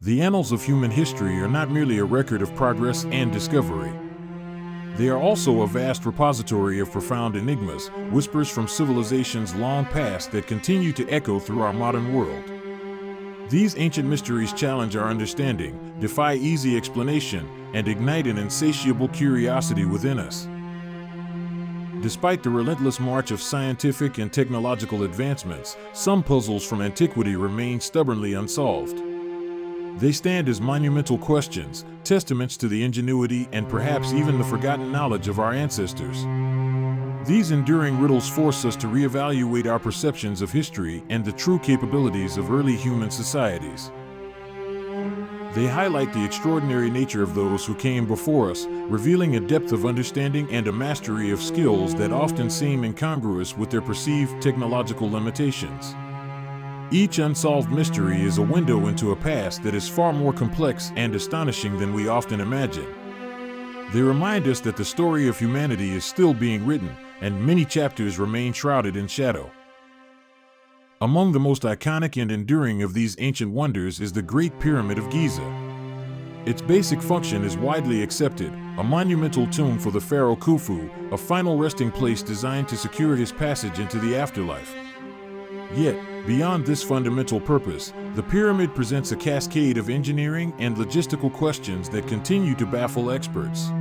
The annals of human history are not merely a record of progress and discovery. They are also a vast repository of profound enigmas, whispers from civilizations long past that continue to echo through our modern world. These ancient mysteries challenge our understanding, defy easy explanation, and ignite an insatiable curiosity within us. Despite the relentless march of scientific and technological advancements, some puzzles from antiquity remain stubbornly unsolved. They stand as monumental questions, testaments to the ingenuity and perhaps even the forgotten knowledge of our ancestors. These enduring riddles force us to reevaluate our perceptions of history and the true capabilities of early human societies. They highlight the extraordinary nature of those who came before us, revealing a depth of understanding and a mastery of skills that often seem incongruous with their perceived technological limitations. Each unsolved mystery is a window into a past that is far more complex and astonishing than we often imagine. They remind us that the story of humanity is still being written, and many chapters remain shrouded in shadow. Among the most iconic and enduring of these ancient wonders is the Great Pyramid of Giza. Its basic function is widely accepted, a monumental tomb for the pharaoh Khufu, a final resting place designed to secure his passage into the afterlife. Yet, beyond this fundamental purpose, the pyramid presents a cascade of engineering and logistical questions that continue to baffle experts.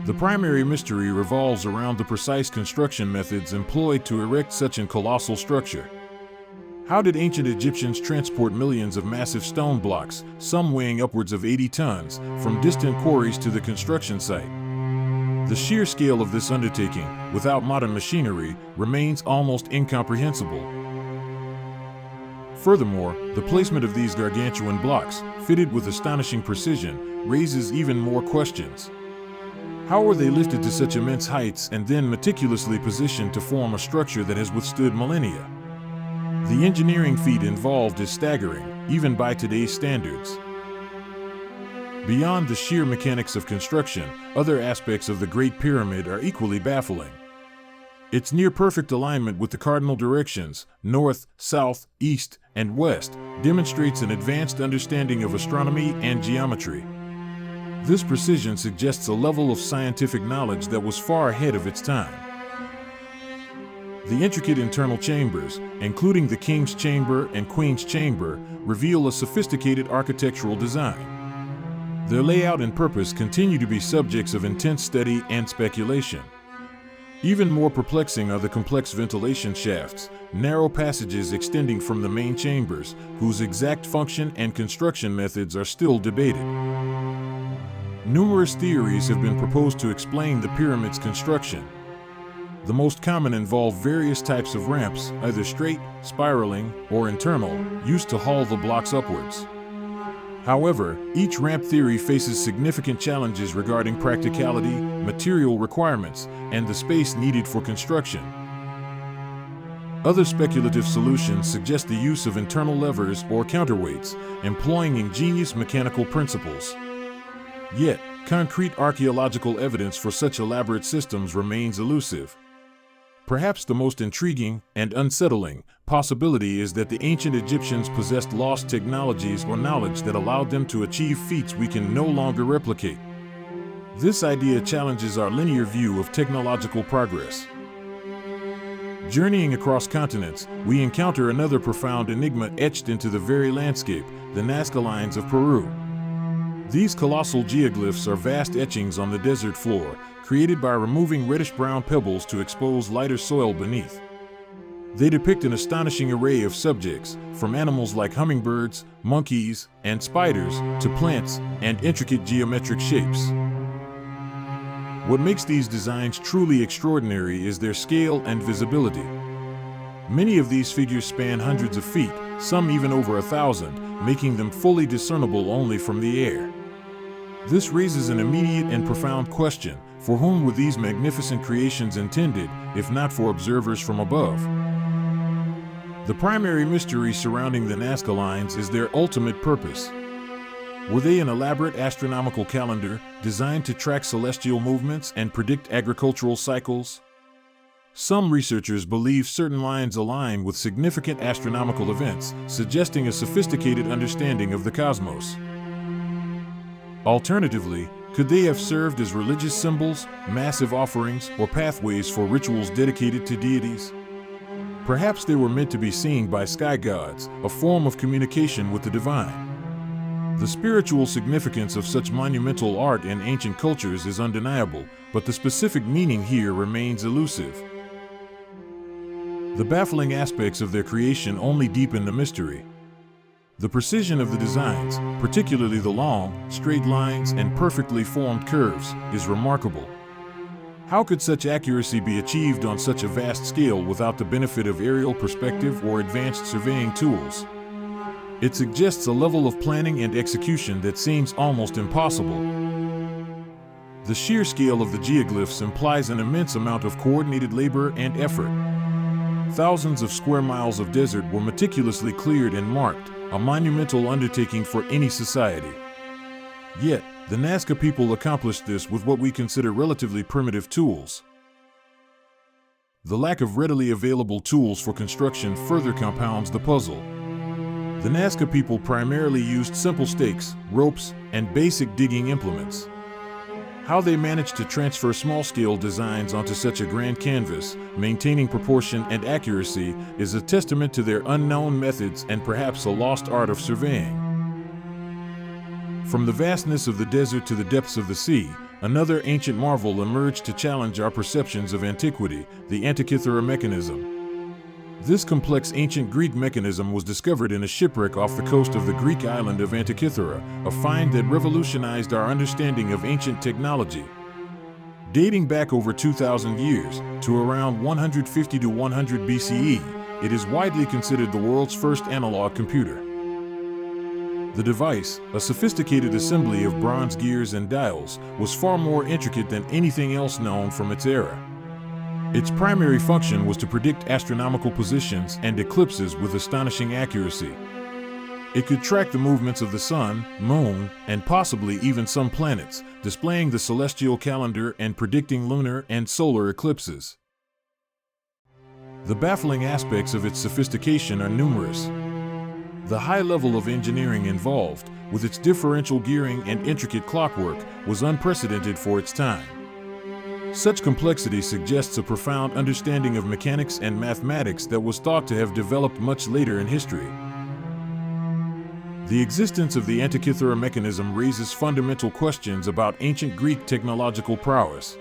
The primary mystery revolves around the precise construction methods employed to erect such a colossal structure. How did ancient Egyptians transport millions of massive stone blocks, some weighing upwards of 80 tons, from distant quarries to the construction site? The sheer scale of this undertaking, without modern machinery, remains almost incomprehensible. Furthermore, the placement of these gargantuan blocks, fitted with astonishing precision, raises even more questions. How were they lifted to such immense heights and then meticulously positioned to form a structure that has withstood millennia? The engineering feat involved is staggering, even by today's standards. Beyond the sheer mechanics of construction, other aspects of the Great Pyramid are equally baffling. Its near-perfect alignment with the cardinal directions, north, south, east, and west, demonstrates an advanced understanding of astronomy and geometry. This precision suggests a level of scientific knowledge that was far ahead of its time. The intricate internal chambers, including the King's Chamber and Queen's Chamber, reveal a sophisticated architectural design. Their layout and purpose continue to be subjects of intense study and speculation. Even more perplexing are the complex ventilation shafts, narrow passages extending from the main chambers, whose exact function and construction methods are still debated. Numerous theories have been proposed to explain the pyramid's construction. The most common involve various types of ramps, either straight, spiraling, or internal, used to haul the blocks upwards. However, each ramp theory faces significant challenges regarding practicality, material requirements, and the space needed for construction. Other speculative solutions suggest the use of internal levers or counterweights, employing ingenious mechanical principles. Yet, concrete archaeological evidence for such elaborate systems remains elusive. Perhaps the most intriguing and unsettling possibility is that the ancient Egyptians possessed lost technologies or knowledge that allowed them to achieve feats we can no longer replicate. This idea challenges our linear view of technological progress. Journeying across continents, we encounter another profound enigma etched into the very landscape, the Nazca lines of Peru. These colossal geoglyphs are vast etchings on the desert floor, created by removing reddish-brown pebbles to expose lighter soil beneath. They depict an astonishing array of subjects, from animals like hummingbirds, monkeys, and spiders, to plants and intricate geometric shapes. What makes these designs truly extraordinary is their scale and visibility. Many of these figures span hundreds of feet, some even over 1,000, making them fully discernible only from the air. This raises an immediate and profound question: for whom were these magnificent creations intended, if not for observers from above? The primary mystery surrounding the Nazca lines is their ultimate purpose. Were they an elaborate astronomical calendar designed to track celestial movements and predict agricultural cycles? Some researchers believe certain lines align with significant astronomical events, suggesting a sophisticated understanding of the cosmos. Alternatively, could they have served as religious symbols, massive offerings, or pathways for rituals dedicated to deities? Perhaps they were meant to be seen by sky gods, a form of communication with the divine. The spiritual significance of such monumental art in ancient cultures is undeniable, but the specific meaning here remains elusive. The baffling aspects of their creation only deepen the mystery. The precision of the designs, particularly the long, straight lines and perfectly formed curves, is remarkable. How could such accuracy be achieved on such a vast scale without the benefit of aerial perspective or advanced surveying tools? It suggests a level of planning and execution that seems almost impossible. The sheer scale of the geoglyphs implies an immense amount of coordinated labor and effort. Thousands of square miles of desert were meticulously cleared and marked, a monumental undertaking for any society. Yet, the Nazca people accomplished this with what we consider relatively primitive tools. The lack of readily available tools for construction further compounds the puzzle. The Nazca people primarily used simple stakes, ropes, and basic digging implements. How they managed to transfer small-scale designs onto such a grand canvas, maintaining proportion and accuracy, is a testament to their unknown methods and perhaps a lost art of surveying. From the vastness of the desert to the depths of the sea, another ancient marvel emerged to challenge our perceptions of antiquity, the Antikythera mechanism. This complex ancient Greek mechanism was discovered in a shipwreck off the coast of the Greek island of Antikythera, a find that revolutionized our understanding of ancient technology. Dating back over 2,000 years, to around 150 to 100 BCE, it is widely considered the world's first analog computer. The device, a sophisticated assembly of bronze gears and dials, was far more intricate than anything else known from its era. Its primary function was to predict astronomical positions and eclipses with astonishing accuracy. It could track the movements of the sun, moon, and possibly even some planets, displaying the celestial calendar and predicting lunar and solar eclipses. The baffling aspects of its sophistication are numerous. The high level of engineering involved, with its differential gearing and intricate clockwork, was unprecedented for its time. Such complexity suggests a profound understanding of mechanics and mathematics that was thought to have developed much later in history. The existence of the Antikythera mechanism raises fundamental questions about ancient Greek technological prowess.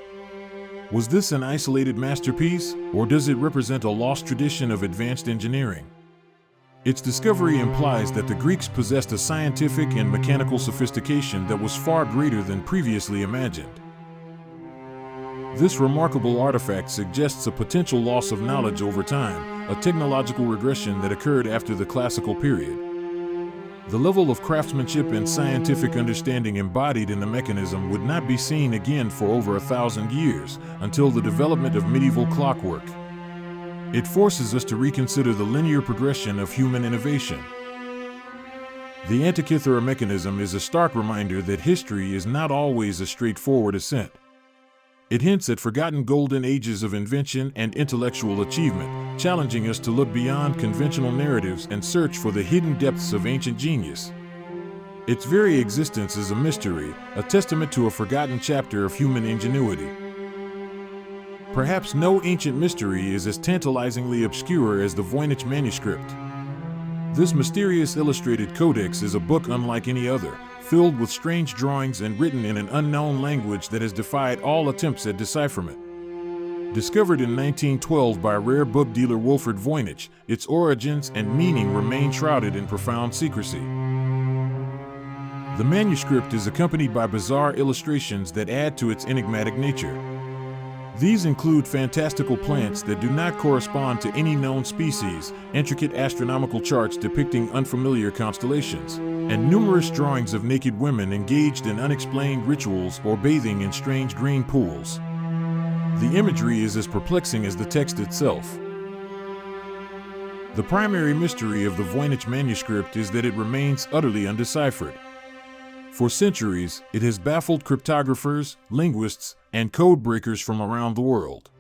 Was this an isolated masterpiece, or does it represent a lost tradition of advanced engineering? Its discovery implies that the Greeks possessed a scientific and mechanical sophistication that was far greater than previously imagined. This remarkable artifact suggests a potential loss of knowledge over time, a technological regression that occurred after the classical period. The level of craftsmanship and scientific understanding embodied in the mechanism would not be seen again for over 1,000 years, until the development of medieval clockwork. It forces us to reconsider the linear progression of human innovation. The Antikythera mechanism is a stark reminder that history is not always a straightforward ascent. It hints at forgotten golden ages of invention and intellectual achievement, challenging us to look beyond conventional narratives and search for the hidden depths of ancient genius. Its very existence is a mystery, a testament to a forgotten chapter of human ingenuity. Perhaps no ancient mystery is as tantalizingly obscure as the Voynich manuscript. This mysterious illustrated codex is a book unlike any other, filled with strange drawings and written in an unknown language that has defied all attempts at decipherment. Discovered in 1912 by rare book dealer Wilfred Voynich, its origins and meaning remain shrouded in profound secrecy. The manuscript is accompanied by bizarre illustrations that add to its enigmatic nature. These include fantastical plants that do not correspond to any known species, intricate astronomical charts depicting unfamiliar constellations, and numerous drawings of naked women engaged in unexplained rituals or bathing in strange green pools. The imagery is as perplexing as the text itself. The primary mystery of the Voynich manuscript is that it remains utterly undeciphered. For centuries, it has baffled cryptographers, linguists, and code breakers from around the world.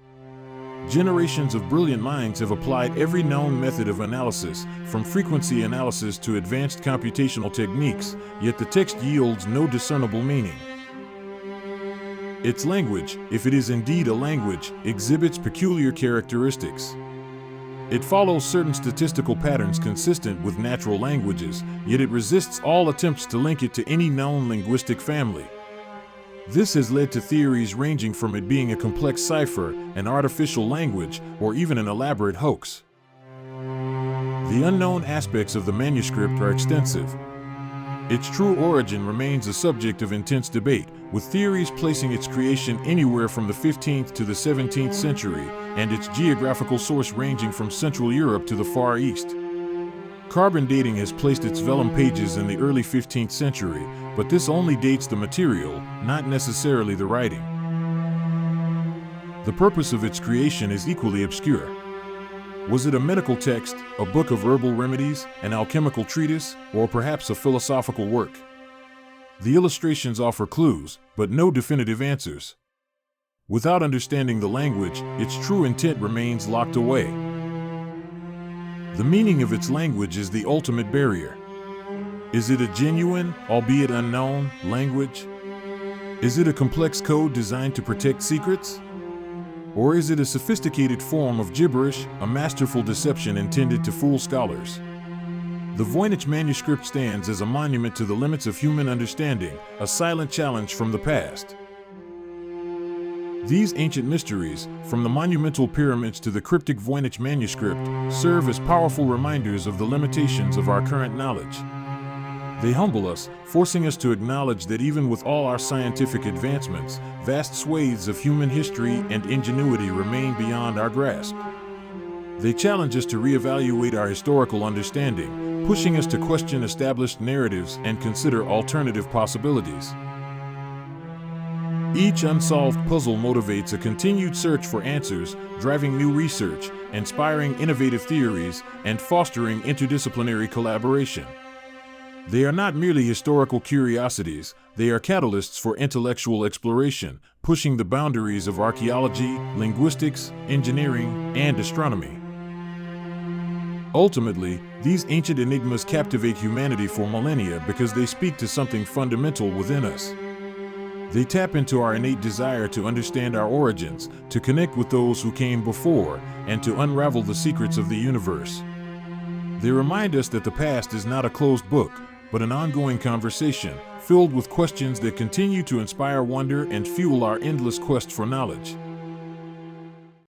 Generations of brilliant minds have applied every known method of analysis, from frequency analysis to advanced computational techniques, yet the text yields no discernible meaning. Its language, if it is indeed a language, exhibits peculiar characteristics. It follows certain statistical patterns consistent with natural languages, yet it resists all attempts to link it to any known linguistic family. This has led to theories ranging from it being a complex cipher, an artificial language, or even an elaborate hoax. The unknown aspects of the manuscript are extensive. Its true origin remains a subject of intense debate, with theories placing its creation anywhere from the 15th to the 17th century, and its geographical source ranging from Central Europe to the Far East. Carbon dating has placed its vellum pages in the early 15th century, but this only dates the material, not necessarily the writing. The purpose of its creation is equally obscure. Was it a medical text, a book of herbal remedies, an alchemical treatise, or perhaps a philosophical work? The illustrations offer clues, but no definitive answers. Without understanding the language, its true intent remains locked away. The meaning of its language is the ultimate barrier. Is it a genuine, albeit unknown, language? Is it a complex code designed to protect secrets? Or is it a sophisticated form of gibberish, a masterful deception intended to fool scholars? The Voynich manuscript stands as a monument to the limits of human understanding, a silent challenge from the past. These ancient mysteries, from the monumental pyramids to the cryptic Voynich manuscript, serve as powerful reminders of the limitations of our current knowledge. They humble us, forcing us to acknowledge that even with all our scientific advancements, vast swathes of human history and ingenuity remain beyond our grasp. They challenge us to reevaluate our historical understanding, pushing us to question established narratives and consider alternative possibilities. Each unsolved puzzle motivates a continued search for answers, driving new research, inspiring innovative theories, and fostering interdisciplinary collaboration. They are not merely historical curiosities, they are catalysts for intellectual exploration, pushing the boundaries of archaeology, linguistics, engineering, and astronomy. Ultimately, these ancient enigmas captivate humanity for millennia because they speak to something fundamental within us. They tap into our innate desire to understand our origins, to connect with those who came before, and to unravel the secrets of the universe. They remind us that the past is not a closed book, but an ongoing conversation, filled with questions that continue to inspire wonder and fuel our endless quest for knowledge.